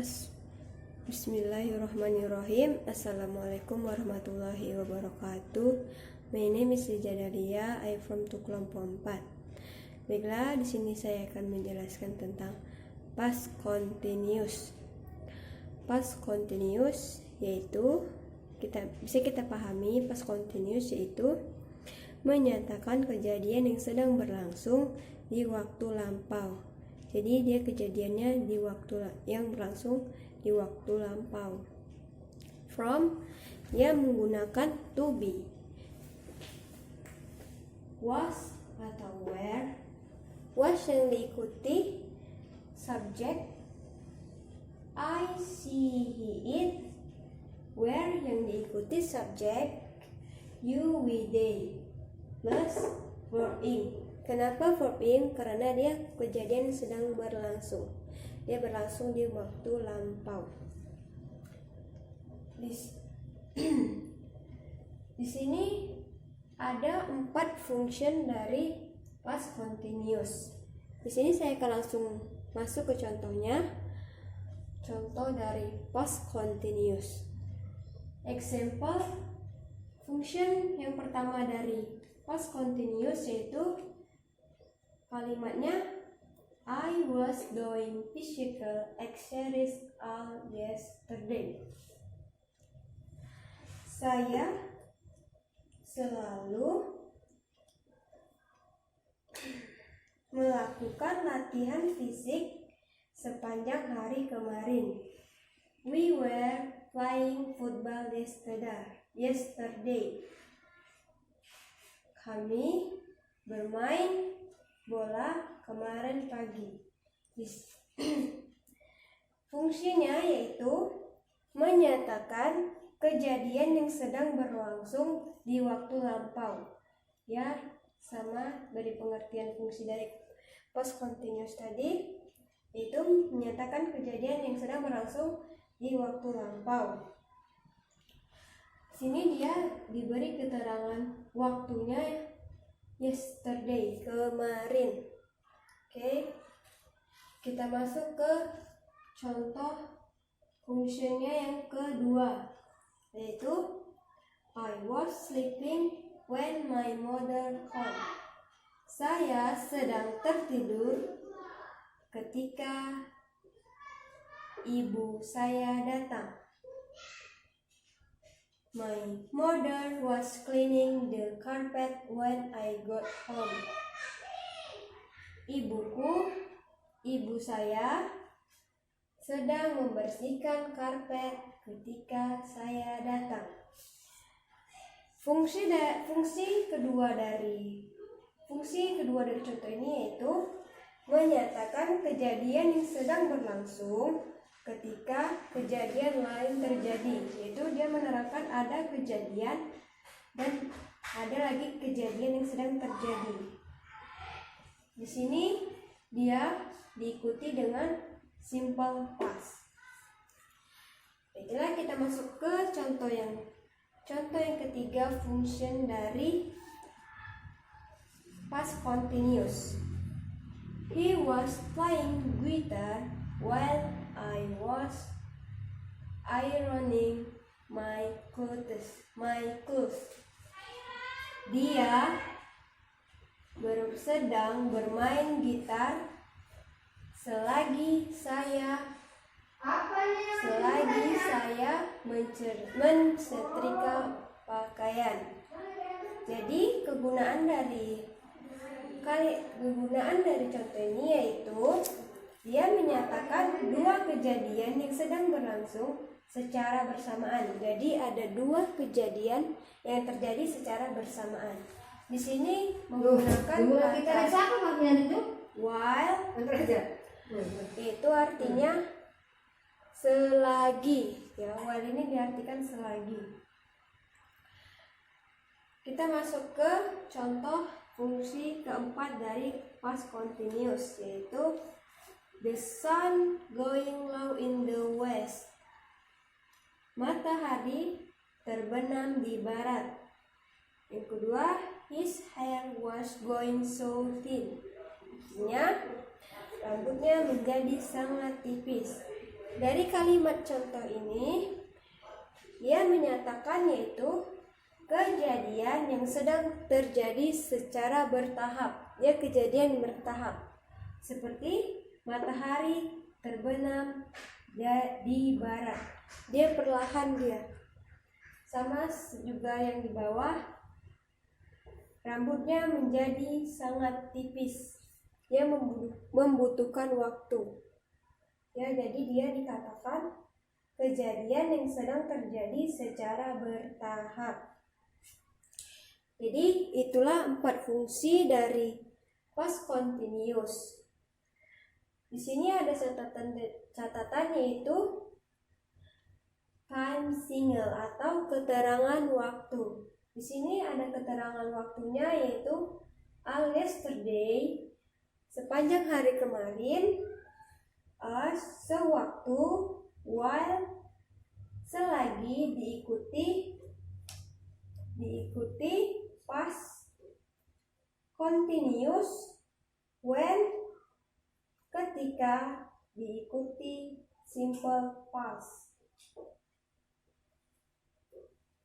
Bismillahirrahmanirrahim. Assalamualaikum warahmatullahi wabarakatuh. My name is Jadalia. I from Tuklom 4. Baiklah, di sini saya akan menjelaskan tentang past continuous. Past continuous yaitu bisa kita pahami past continuous yaitu menyatakan kejadian yang sedang berlangsung di waktu lampau. Jadi dia kejadiannya di waktu yang berlangsung di waktu lampau. From, dia menggunakan to be. Was atau were. Was yang diikuti subject I, she, he, it. Were yang diikuti subject you, we, they plus verb ing. Kenapa verb ing? Karena dia kejadian sedang berlangsung. Dia berlangsung di waktu lampau. Di sini ada 4 function dari past continuous. Di sini saya akan langsung masuk ke contohnya. Contoh dari past continuous. Example function yang pertama dari past continuous yaitu kalimatnya I was doing physical exercise all yesterday. Saya selalu melakukan latihan fisik sepanjang hari kemarin. We were playing football yesterday. Kami bermain bola kemarin pagi. Fungsinya yaitu menyatakan kejadian yang sedang berlangsung di waktu lampau. Ya, sama dari pengertian fungsi dari past continuous tadi, itu menyatakan kejadian yang sedang berlangsung di waktu lampau. Sini dia diberi keterangan waktunya yesterday, kemarin. Oke. Kita masuk ke contoh fungsinya yang kedua, yaitu I was sleeping when my mother called. Saya sedang tertidur ketika ibu saya datang. My mother was cleaning the carpet when I got home. Ibu saya sedang membersihkan karpet ketika saya datang. Fungsi kedua dari contoh ini yaitu menyatakan kejadian yang sedang berlangsung ketika kejadian lain terjadi, yaitu dia menerangkan ada kejadian dan ada lagi kejadian yang sedang terjadi. Di sini dia diikuti dengan simple past. Baiklah, kita masuk ke contoh yang ketiga, function dari past continuous. He was playing guitar while I was ironing my clothes. Dia sedang bermain gitar selagi saya mensetrika pakaian. Jadi kegunaan dari contoh ini yaitu dia menyatakan 2 kejadian yang sedang berlangsung secara bersamaan. Jadi ada 2 kejadian yang terjadi secara bersamaan. Di sini menggunakan kata while. Itu artinya selagi. Ya, while ini diartikan selagi. Kita masuk ke contoh fungsi keempat dari past continuous, yaitu the sun going low in the west. Matahari terbenam di barat. Yang kedua, his hair was going so thin. Artinya rambutnya menjadi sangat tipis. Dari kalimat contoh ini, dia menyatakan yaitu kejadian yang sedang terjadi secara bertahap. Dia kejadian bertahap. Seperti matahari terbenam di barat. Dia perlahan dia. Sama juga yang di bawah, rambutnya menjadi sangat tipis. Dia membutuhkan waktu. Ya, jadi dia dikatakan kejadian yang sedang terjadi secara bertahap. Jadi itulah 4 fungsi dari past continuous. Di sini ada catatan yaitu time single atau keterangan waktu. Di sini ada keterangan waktunya yaitu all yesterday, sepanjang hari kemarin, as sewaktu, while selagi, diikuti past continuous, when ketika, diikuti simple past.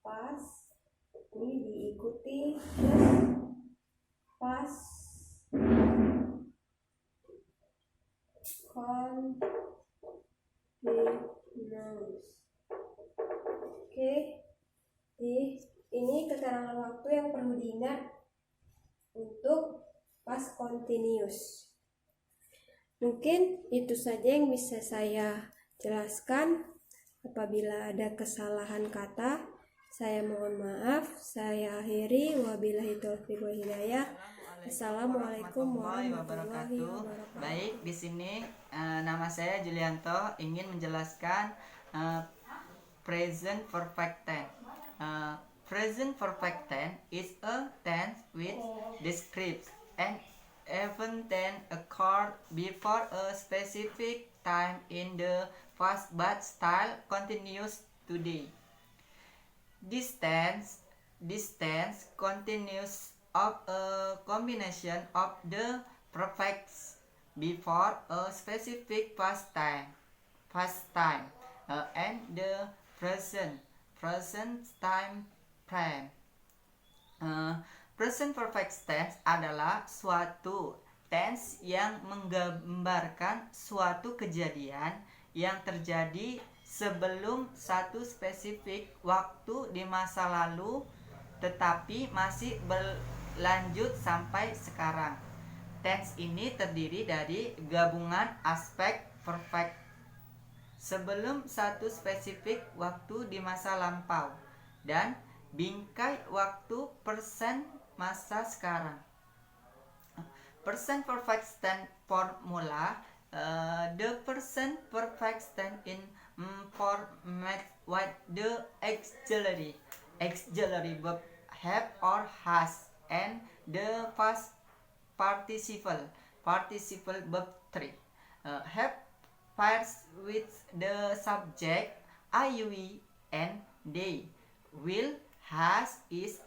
Past ini diikuti past continuous. Oke. Ini keterangan waktu yang perlu diingat untuk past continuous. Mungkin itu saja yang bisa saya jelaskan. Apabila ada kesalahan kata, saya mohon maaf. Saya akhiri. Wabillahi taufiq wal hidayah. Assalamualaikum warahmatullahi wabarakatuh. Baik, di sini nama saya Julianto ingin menjelaskan present perfect tense. Present perfect tense is a tense which describes an event that occurred before a specific time in the past but still continues today. This tense continues of a combination of the perfects before a specific past time and the present time frame. Present perfect tense adalah suatu tense yang menggambarkan suatu kejadian yang terjadi sebelum satu spesifik waktu di masa lalu tetapi masih berlanjut sampai sekarang. Tense ini terdiri dari gabungan aspek perfect sebelum satu spesifik waktu di masa lampau dan bingkai waktu persen masa sekarang. Present perfect tense formula. The present perfect tense in format with the auxiliary verb have or has and the past participle verb 3. Have pairs with the subject I, we, and they. Will, has, is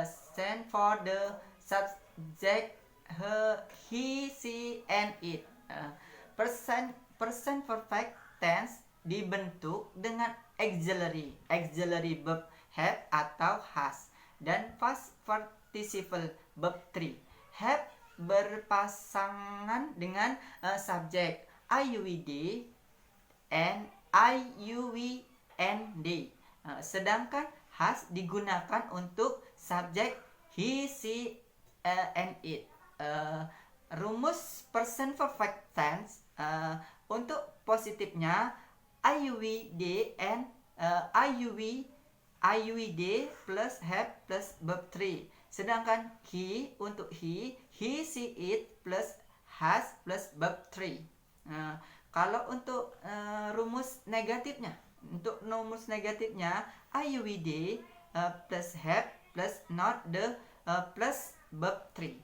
stand for the subject he, she, and it. Present perfect tense dibentuk dengan auxiliary verb have atau has dan past participle verb 3. Have berpasangan dengan subjek I, we, they and I, you, we, and they. Sedangkan has digunakan untuk subjek he, she, and it. Rumus present perfect tense untuk positifnya I, we, they and I, you, we, they plus have plus verb 3. Sedangkan he untuk he, she, it plus has plus verb 3. Kalau untuk rumus negatifnya, I, we, they plus have plus not the plus verb 3.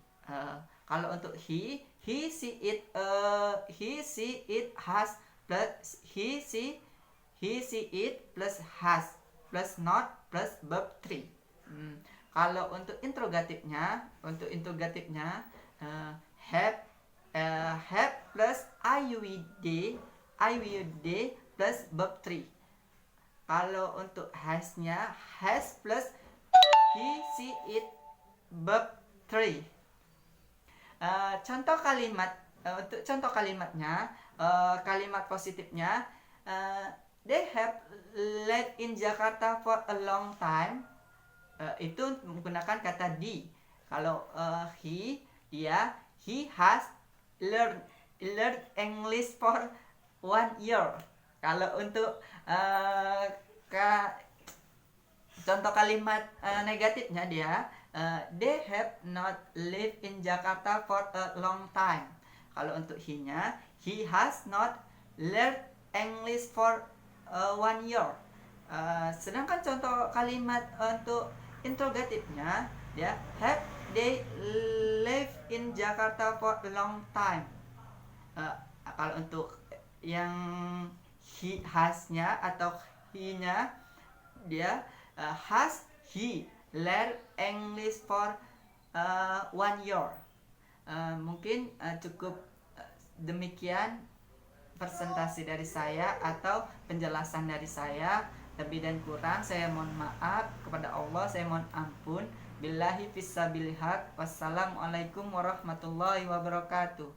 Kalau untuk he, she, it has plus he, she, it plus has plus not plus verb 3. Kalau untuk interrogatifnya have plus I, we, they plus verb 3. Kalau untuk has-nya, has plus he, she, it, verb 3. Contoh kalimat, untuk contoh kalimatnya, kalimat positifnya, they have lived in Jakarta for a long time. Itu menggunakan kata di. Kalau he has learned English for 1 year. Kalau untuk contoh kalimat negatifnya dia, they have not lived in Jakarta for a long time. Kalau untuk he-nya, he has not learned English for 1 year. Sedangkan contoh kalimat untuk interrogatifnya, ya, have they lived in Jakarta for a long time. Kalau untuk yang he has-nya atau he-nya, dia has he learned English for 1 year. Mungkin cukup demikian presentasi dari saya atau penjelasan dari saya. Lebih dan kurang saya mohon maaf kepada Allah, saya mohon ampun. Billahi fisabilillah. Wassalamualaikum warahmatullahi wabarakatuh.